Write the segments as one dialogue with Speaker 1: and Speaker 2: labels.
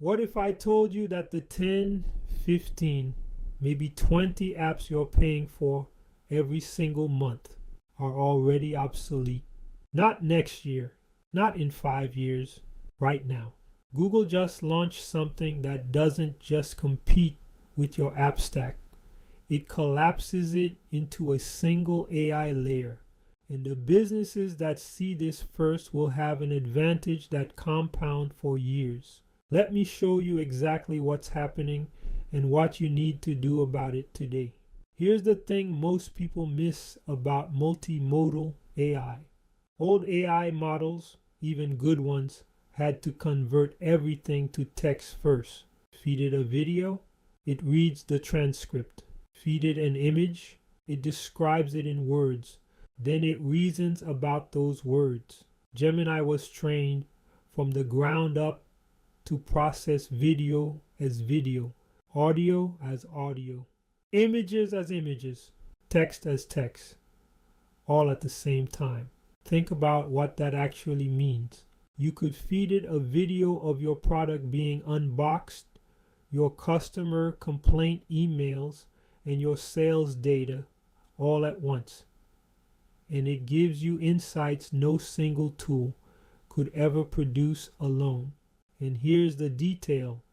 Speaker 1: What if I told you that the 10, 15, maybe 20 apps you're paying for every single month are already obsolete? Not next year, not in 5 years, right now. Google just launched something that doesn't just compete with your app stack. It collapses it into a single AI layer. And the businesses that see this first will have an advantage that compound for years. Let me show you exactly what's happening and what you need to do about it today. Here's the thing most people miss about multimodal AI. Old AI models, even good ones, had to convert everything to text first. Feed it a video, it reads the transcript. Feed it an image, it describes it in words. Then it reasons about those words. Gemini was trained from the ground up to process video as video, audio as audio, images as images, text as text, all at the same time. Think about what that actually means. You could feed it a video of your product being unboxed, your customer complaint emails, and your sales data all at once. And it gives you insights no single tool could ever produce alone. And here's the detail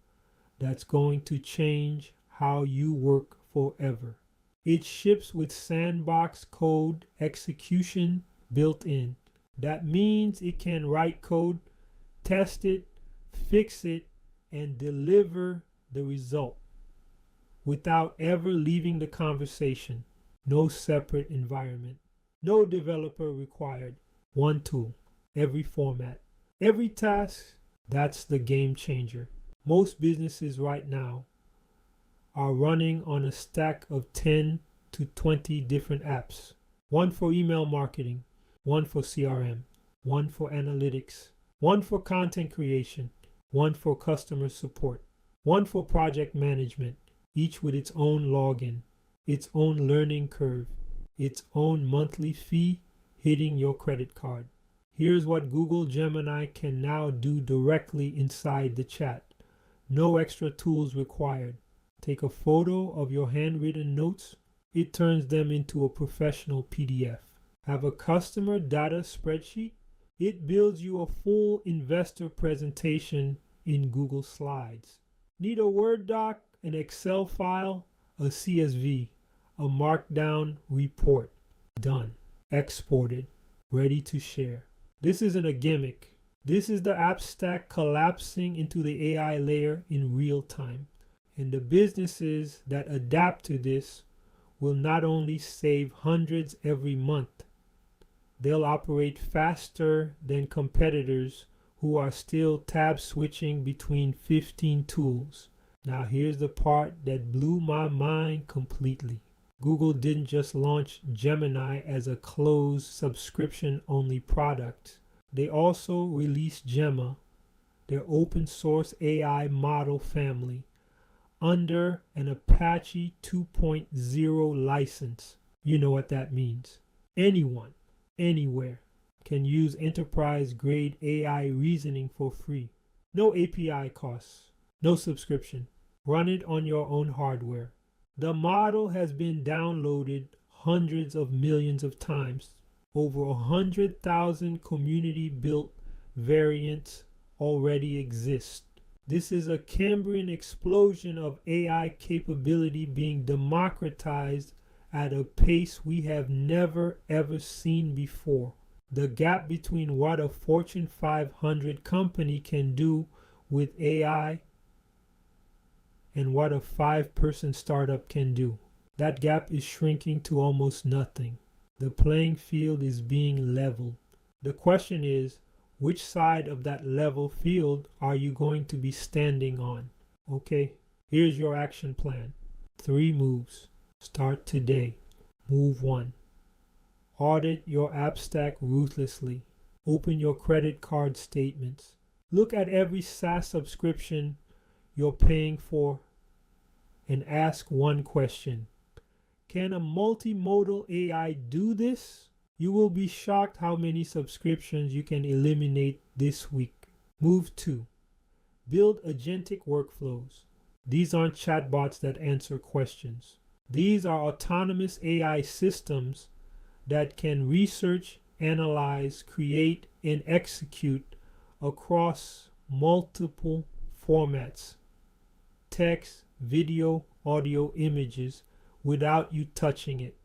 Speaker 1: that's going to change how you work forever. It ships with sandbox code execution built in. That means it can write code, test it, fix it, and deliver the result without ever leaving the conversation. No separate environment. No developer required. One tool. Every format. Every task. That's the game changer. Most businesses right now are running on a stack of 10 to 20 different apps. One for email marketing, one for CRM, one for analytics, one for content creation, one for customer support, one for project management, each with its own login, its own learning curve, its own monthly fee hitting your credit card. Here's what Google Gemini can now do directly inside the chat. No extra tools required. Take a photo of your handwritten notes. It turns them into a professional PDF. Have a customer data spreadsheet. It builds you a full investor presentation in Google Slides. Need a Word doc, an Excel file, a CSV, a Markdown report. Done. Exported. Ready to share. This isn't a gimmick. This is the app stack collapsing into the AI layer in real time. And the businesses that adapt to this will not only save hundreds every month, they'll operate faster than competitors who are still tab switching between 15 tools. Now here's the part that blew my mind completely. Google didn't just launch Gemini as a closed subscription-only product. They also released Gemma, their open source AI model family, under an Apache 2.0 license. You know what that means. Anyone, anywhere, can use enterprise-grade AI reasoning for free. No API costs, no subscription. Run it on your own hardware. The model has been downloaded hundreds of millions of times. Over 100,000 community-built variants already exist. This is a Cambrian explosion of AI capability being democratized at a pace we have never ever seen before. The gap between what a Fortune 500 company can do with AI and what a 5-person startup can do. That gap is shrinking to almost nothing. The playing field is being leveled. The question is, which side of that level field are you going to be standing on? Okay, here's your action plan. 3 moves. Start today. Move 1. Audit your app stack ruthlessly. Open your credit card statements. Look at every SaaS subscription you're paying for and ask one question. Can a multimodal AI do this? You will be shocked how many subscriptions you can eliminate this week. Move 2. Build agentic workflows. These aren't chatbots that answer questions. These are autonomous AI systems that can research, analyze, create, and execute across multiple formats: text, video, audio, images, without you touching it.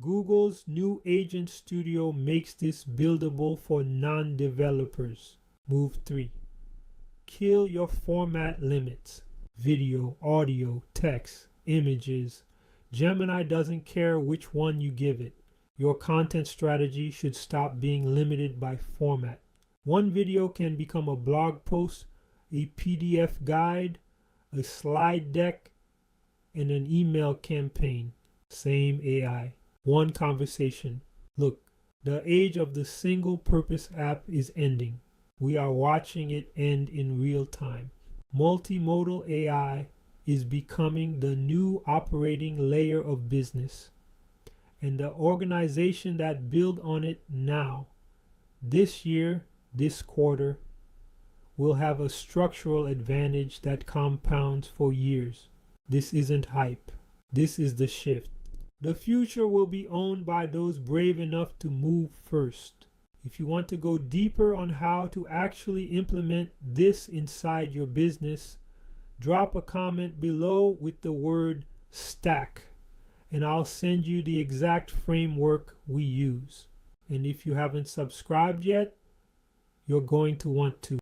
Speaker 1: Google's new Agent Studio makes this buildable for non-developers. Move 3. Kill your format limits. Video, audio, text, images. Gemini doesn't care which one you give it. Your content strategy should stop being limited by format. One video can become a blog post, a PDF guide, a slide deck, and an email campaign. Same AI. One conversation. Look, the age of the single purpose app is ending. We are watching it end in real time. Multimodal AI is becoming the new operating layer of business. And the organization that build on it now, this year, this quarter, will have a structural advantage that compounds for years. This isn't hype. This is the shift. The future will be owned by those brave enough to move first. If you want to go deeper on how to actually implement this inside your business, drop a comment below with the word stack, and I'll send you the exact framework we use. And if you haven't subscribed yet, you're going to want to.